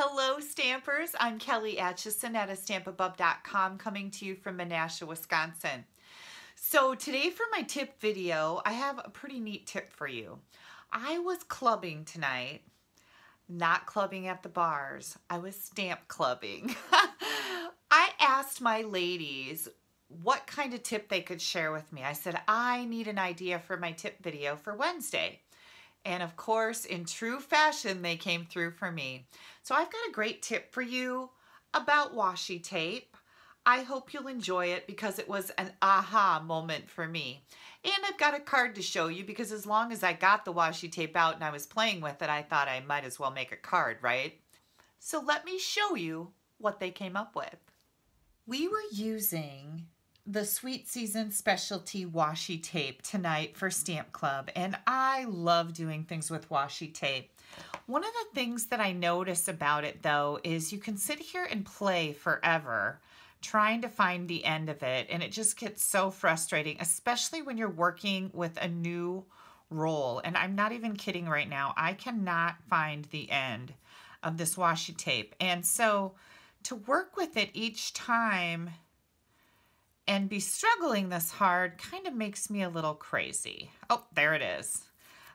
Hello Stampers, I'm Kelly Acheson at stampabove.com coming to you from Menasha, Wisconsin. So today for my tip video, I have a pretty neat tip for you. I was clubbing tonight, not clubbing at the bars, I was stamp clubbing. I asked my ladies what kind of tip they could share with me. I said, I need an idea for my tip video for Wednesday. And of course, in true fashion, they came through for me. So I've got a great tip for you about washi tape. I hope you'll enjoy it because it was an aha moment for me. And I've got a card to show you because as long as I got the washi tape out and I was playing with it, I thought I might as well make a card, right? So let me show you what they came up with. We were using the Sweet Season Specialty Washi Tape tonight for Stamp Club, and I love doing things with washi tape. One of the things that I notice about it though is you can sit here and play forever trying to find the end of it, and it just gets so frustrating, especially when you're working with a new roll. And I'm not even kidding right now, I cannot find the end of this washi tape. And so to work with it each time and be struggling this hard kind of makes me a little crazy. Oh, there it is.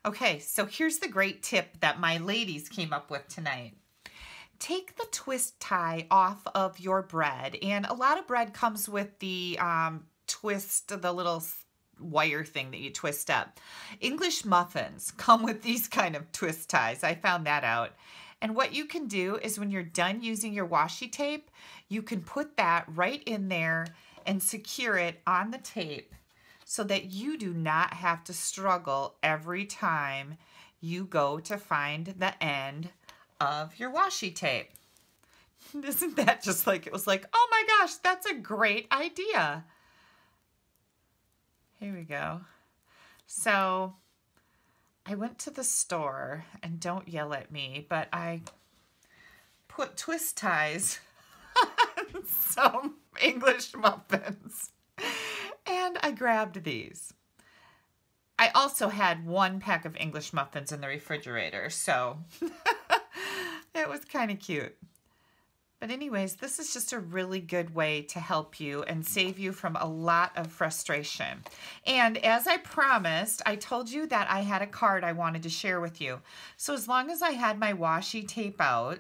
Okay, so here's the great tip that my ladies came up with tonight. Take the twist tie off of your bread, and a lot of bread comes with the twist, the little wire thing that you twist up. English muffins come with these kind of twist ties. I found that out. And what you can do is when you're done using your washi tape, you can put that right in there and secure it on the tape so that you do not have to struggle every time you go to find the end of your washi tape. Isn't that just like, it was like, oh my gosh, that's a great idea. Here we go. So I went to the store, and don't yell at me, but I put twist ties on some English muffins, and I grabbed these. I also had one pack of English muffins in the refrigerator, so it was kind of cute. But anyways, this is just a really good way to help you and save you from a lot of frustration. And as I promised, I told you that I had a card I wanted to share with you. So as long as I had my washi tape out,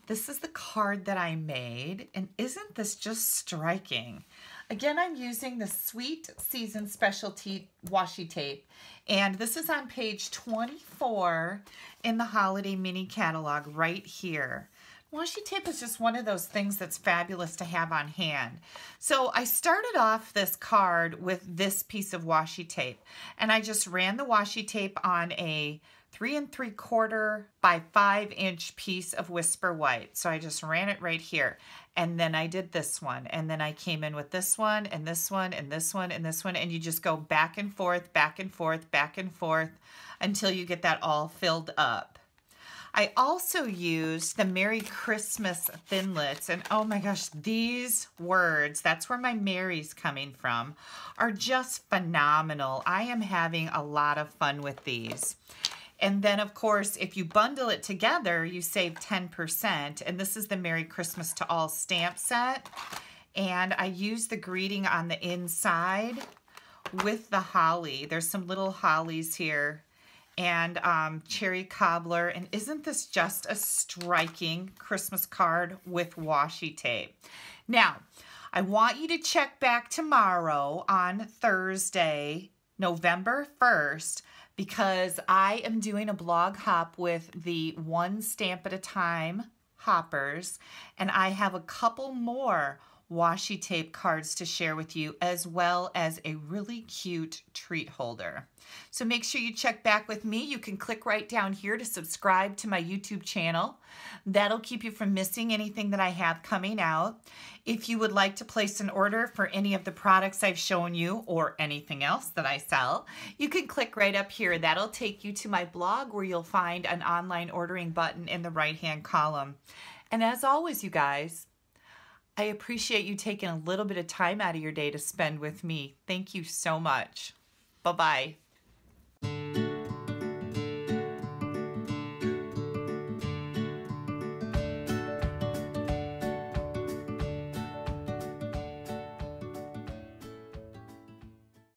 this is the card that I made, and isn't this just striking? Again, I'm using the Sweet Season Specialty Washi Tape, and this is on page 24 in the Holiday Mini Catalog right here. Washi tape is just one of those things that's fabulous to have on hand. So I started off this card with this piece of washi tape, and I just ran the washi tape on a 3 3/4 by 5-inch piece of Whisper White. So I just ran it right here. And then I did this one. And then I came in with this one, and this one, and this one, and this one. And you just go back and forth, back and forth, back and forth until you get that all filled up. I also used the Merry Christmas Thinlits, and oh my gosh, these words, that's where my Mary's coming from, are just phenomenal. I am having a lot of fun with these. And then, of course, if you bundle it together, you save 10. And this is the Merry Christmas to All stamp set. And I used the greeting on the inside with the holly. There's some little hollies here. And cherry cobbler. And isn't this just a striking Christmas card with washi tape? Now, I want you to check back tomorrow on Thursday, November 1st, because I am doing a blog hop with the One Stamp at a Time hoppers, and I have a couple more washi tape cards to share with you, as well as a really cute treat holder. So make sure you check back with me. You can click right down here to subscribe to my YouTube channel. That'll keep you from missing anything that I have coming out. If you would like to place an order for any of the products I've shown you or anything else that I sell, you can click right up here. That'll take you to my blog where you'll find an online ordering button in the right-hand column. And as always, you guys, I appreciate you taking a little bit of time out of your day to spend with me. Thank you so much. Bye-bye.